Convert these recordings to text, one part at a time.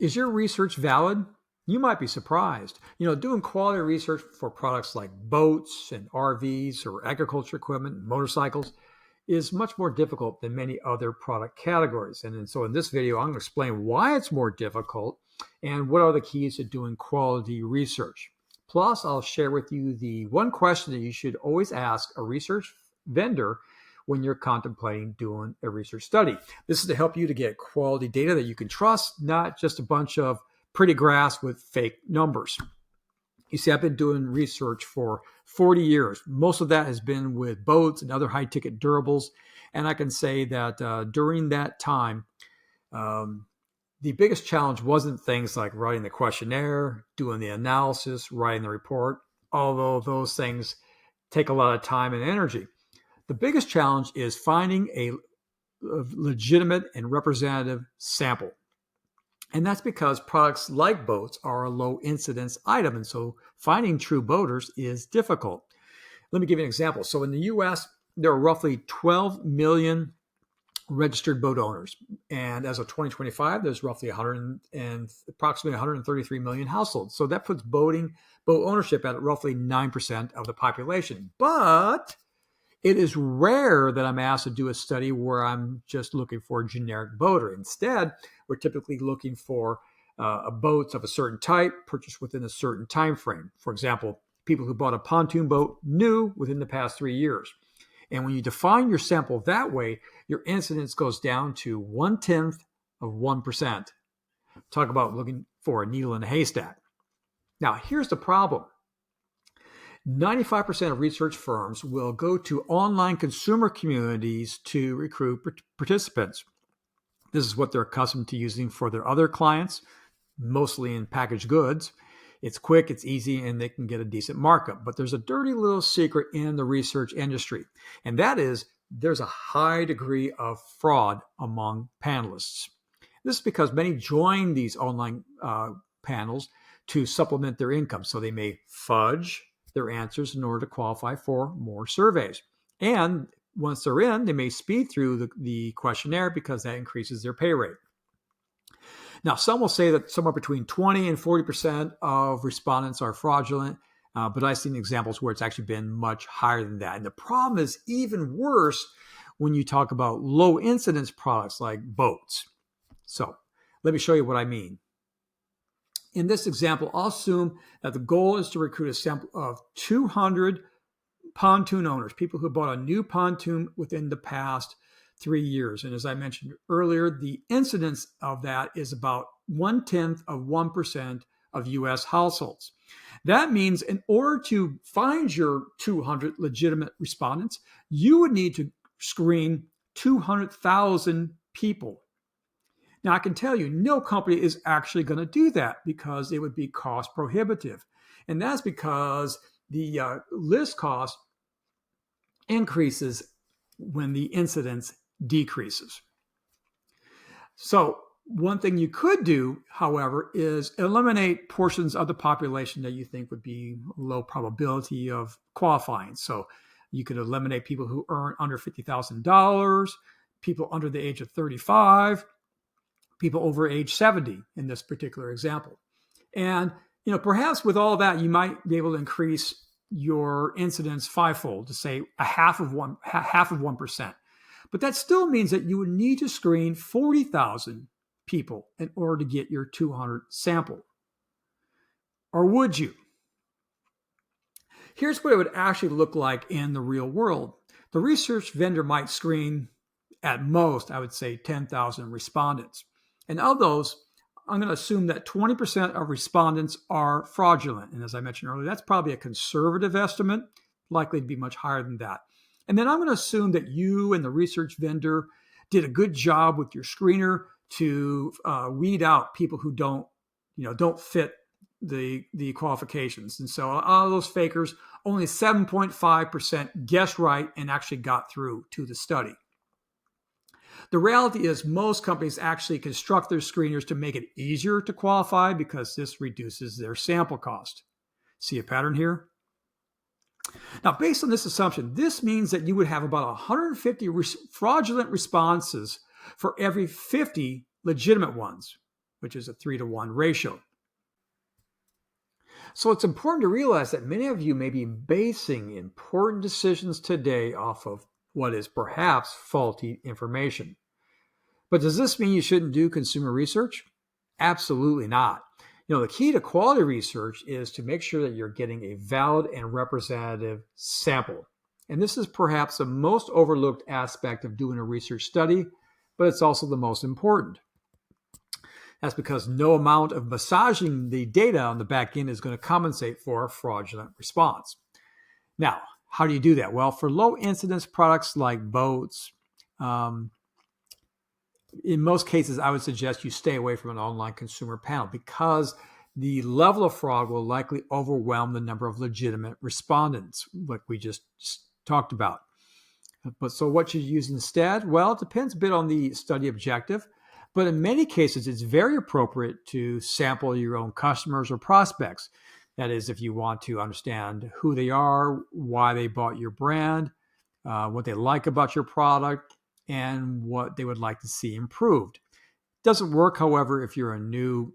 Is your research valid? You might be surprised. Doing quality research for products like boats and RVs or agriculture equipment and motorcycles is much more difficult than many other product categories. And so in this video, I'm going to explain why it's more difficult and what are the keys to doing quality research. Plus, I'll share with you the one question that you should always ask a research vendor when you're contemplating doing a research study. This is to help you to get quality data that you can trust, not just a bunch of pretty graphs with fake numbers. You see, I've been doing research for 40 years. Most of that has been with boats and other high-ticket durables. And I can say that during that time, the biggest challenge wasn't things like writing the questionnaire, doing the analysis, writing the report, although those things take a lot of time and energy. The biggest challenge is finding a legitimate and representative sample. And that's because products like boats are a low incidence item. And so finding true boaters is difficult. Let me give you an example. So in the US, there are roughly 12 million registered boat owners. And as of 2025, there's roughly approximately 133 million households. So that puts boat ownership at roughly 9% of the population. But it is rare that I'm asked to do a study where I'm just looking for a generic boater. Instead, we're typically looking for boats of a certain type purchased within a certain time frame. For example, people who bought a pontoon boat new within the past 3 years. And when you define your sample that way, your incidence goes down to 0.1%. Talk about looking for a needle in a haystack. Now, here's the problem. 95% of research firms will go to online consumer communities to recruit participants. This is what they're accustomed to using for their other clients, mostly in packaged goods. It's quick, it's easy, and they can get a decent markup. But there's a dirty little secret in the research industry, and that is there's a high degree of fraud among panelists. This is because many join these online panels to supplement their income. So they may fudge their answers in order to qualify for more surveys. And once they're in, they may speed through the questionnaire because that increases their pay rate. Now, some will say that somewhere between 20 and 40% of respondents are fraudulent, but I've seen examples where it's actually been much higher than that. And the problem is even worse when you talk about low incidence products like boats. So let me show you what I mean. In this example, I'll assume that the goal is to recruit a sample of 200 pontoon owners, people who bought a new pontoon within the past 3 years. And as I mentioned earlier, the incidence of that is about 0.1% of US households. That means in order to find your 200 legitimate respondents, you would need to screen 200,000 people. Now, I can tell you, no company is actually going to do that because it would be cost prohibitive. And that's because the list cost increases when the incidence decreases. So one thing you could do, however, is eliminate portions of the population that you think would be low probability of qualifying. So you could eliminate people who earn under $50,000, people under the age of 35, people over age 70 in this particular example. And, perhaps with all that, you might be able to increase your incidence fivefold to say half of 1%. But that still means that you would need to screen 40,000 people in order to get your 200 sample. Or would you? Here's what it would actually look like in the real world. The research vendor might screen at most, I would say, 10,000 respondents. And of those, I'm going to assume that 20% of respondents are fraudulent. And as I mentioned earlier, that's probably a conservative estimate, likely to be much higher than that. And then I'm going to assume that you and the research vendor did a good job with your screener to weed out people who don't fit the qualifications. And so out of those fakers, only 7.5% guessed right and actually got through to the study. The reality is most companies actually construct their screeners to make it easier to qualify because this reduces their sample cost. See a pattern here? Now, based on this assumption, this means that you would have about 150 fraudulent responses for every 50 legitimate ones. which is a 3-to-1 ratio. So it's important to realize that many of you may be basing important decisions today off of what is perhaps faulty information. But does this mean you shouldn't do consumer research? Absolutely not. The key to quality research is to make sure that you're getting a valid and representative sample. And this is perhaps the most overlooked aspect of doing a research study, but it's also the most important. That's because no amount of massaging the data on the back end is going to compensate for a fraudulent response. Now, how do you do that? Well, for low incidence products like boats, in most cases, I would suggest you stay away from an online consumer panel because the level of fraud will likely overwhelm the number of legitimate respondents, like we just talked about. But so what should you use instead? Well, it depends a bit on the study objective, but in many cases, it's very appropriate to sample your own customers or prospects. That is, if you want to understand who they are, why they bought your brand, what they like about your product, and what they would like to see improved. It doesn't work, however, if you're a new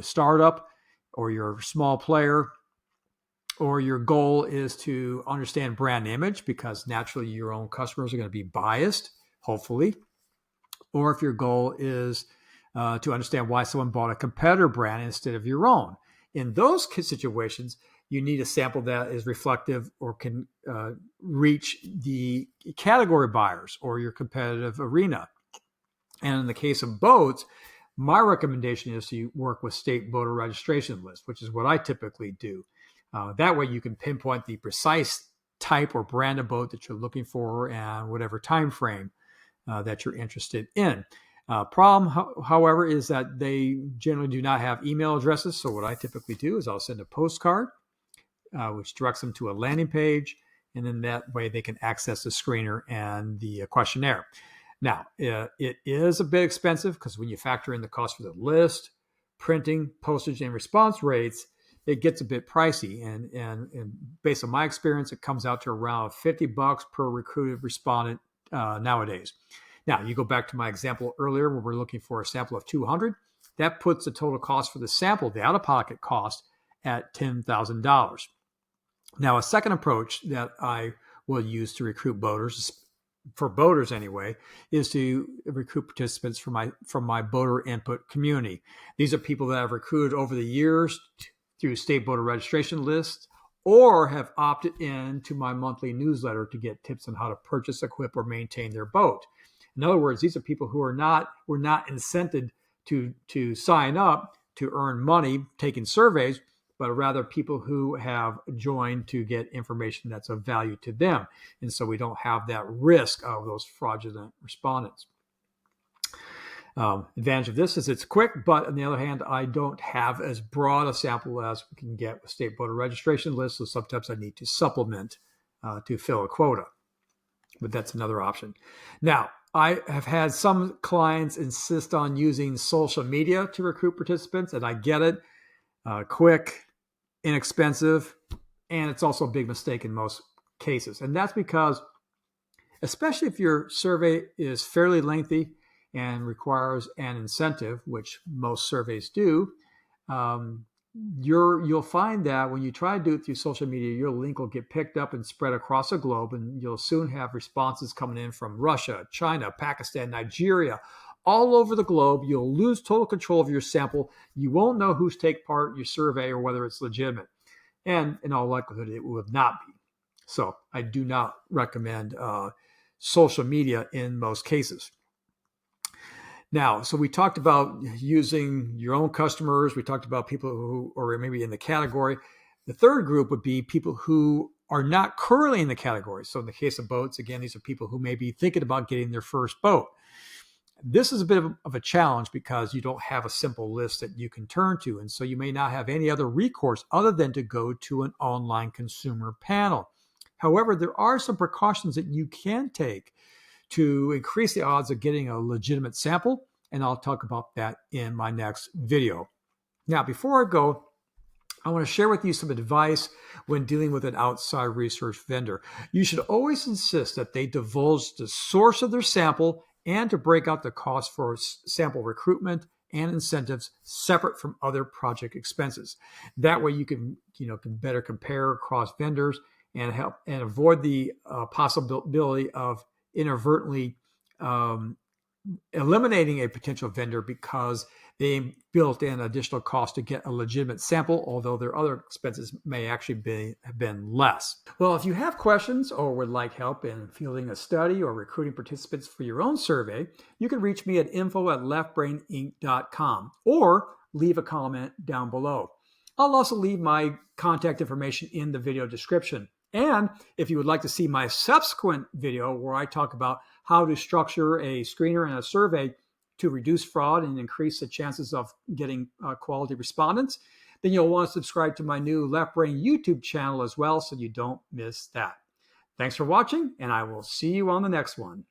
startup or you're a small player, or your goal is to understand brand image because naturally your own customers are going to be biased, hopefully. Or if your goal is to understand why someone bought a competitor brand instead of your own. In those situations, you need a sample that is reflective or can reach the category buyers or your competitive arena. And in the case of boats, my recommendation is to work with state boater registration lists, which is what I typically do. That way you can pinpoint the precise type or brand of boat that you're looking for and whatever time frame that you're interested in. Problem, however, is that they generally do not have email addresses. So what I typically do is I'll send a postcard, which directs them to a landing page, and then that way they can access the screener and the questionnaire. Now, it is a bit expensive because when you factor in the cost for the list, printing, postage, and response rates, it gets a bit pricey. And based on my experience, it comes out to around $50 per recruited respondent nowadays. Now, you go back to my example earlier where we're looking for a sample of 200. That puts the total cost for the sample, the out-of-pocket cost, at $10,000. Now, a second approach that I will use to recruit boaters, for boaters anyway, is to recruit participants from my boater input community. These are people that I've recruited over the years through state boater registration lists or have opted in to my monthly newsletter to get tips on how to purchase, equip, or maintain their boat. In other words, these are people who were not incented to sign up to earn money taking surveys, but rather people who have joined to get information that's of value to them. And so we don't have that risk of those fraudulent respondents. Advantage of this is it's quick, but on the other hand, I don't have as broad a sample as we can get with state boater registration lists, so sometimes I need to supplement to fill a quota. But that's another option. Now, I have had some clients insist on using social media to recruit participants, and I get it. Quick, inexpensive, and it's also a big mistake in most cases. And that's because, especially if your survey is fairly lengthy and requires an incentive, which most surveys do, you'll find that when you try to do it through social media, your link will get picked up and spread across the globe, and you'll soon have responses coming in from Russia, China, Pakistan, Nigeria, all over the globe. You'll lose total control of your sample. You won't know who's take part in your survey or whether it's legitimate. And in all likelihood, it will not be. So I do not recommend social media in most cases. Now, so we talked about using your own customers. We talked about people who are maybe in the category. The third group would be people who are not currently in the category. So in the case of boats, again, these are people who may be thinking about getting their first boat. This is a bit of a challenge because you don't have a simple list that you can turn to. And so you may not have any other recourse other than to go to an online consumer panel. However, there are some precautions that you can take to increase the odds of getting a legitimate sample, and I'll talk about that in my next video. Now, before I go, I want to share with you some advice when dealing with an outside research vendor. You should always insist that they divulge the source of their sample and to break out the cost for sample recruitment and incentives separate from other project expenses. That way you can better compare across vendors and help and avoid the possibility of inadvertently eliminating a potential vendor because they built in additional cost to get a legitimate sample, although their other expenses may actually have been less. Well, if you have questions or would like help in fielding a study or recruiting participants for your own survey, you can reach me at info@leftbraininc.com or leave a comment down below. I'll also leave my contact information in the video description. And if you would like to see my subsequent video where I talk about how to structure a screener and a survey to reduce fraud and increase the chances of getting quality respondents, then you'll want to subscribe to my new Left Brain YouTube channel as well so you don't miss that. Thanks for watching, and I will see you on the next one.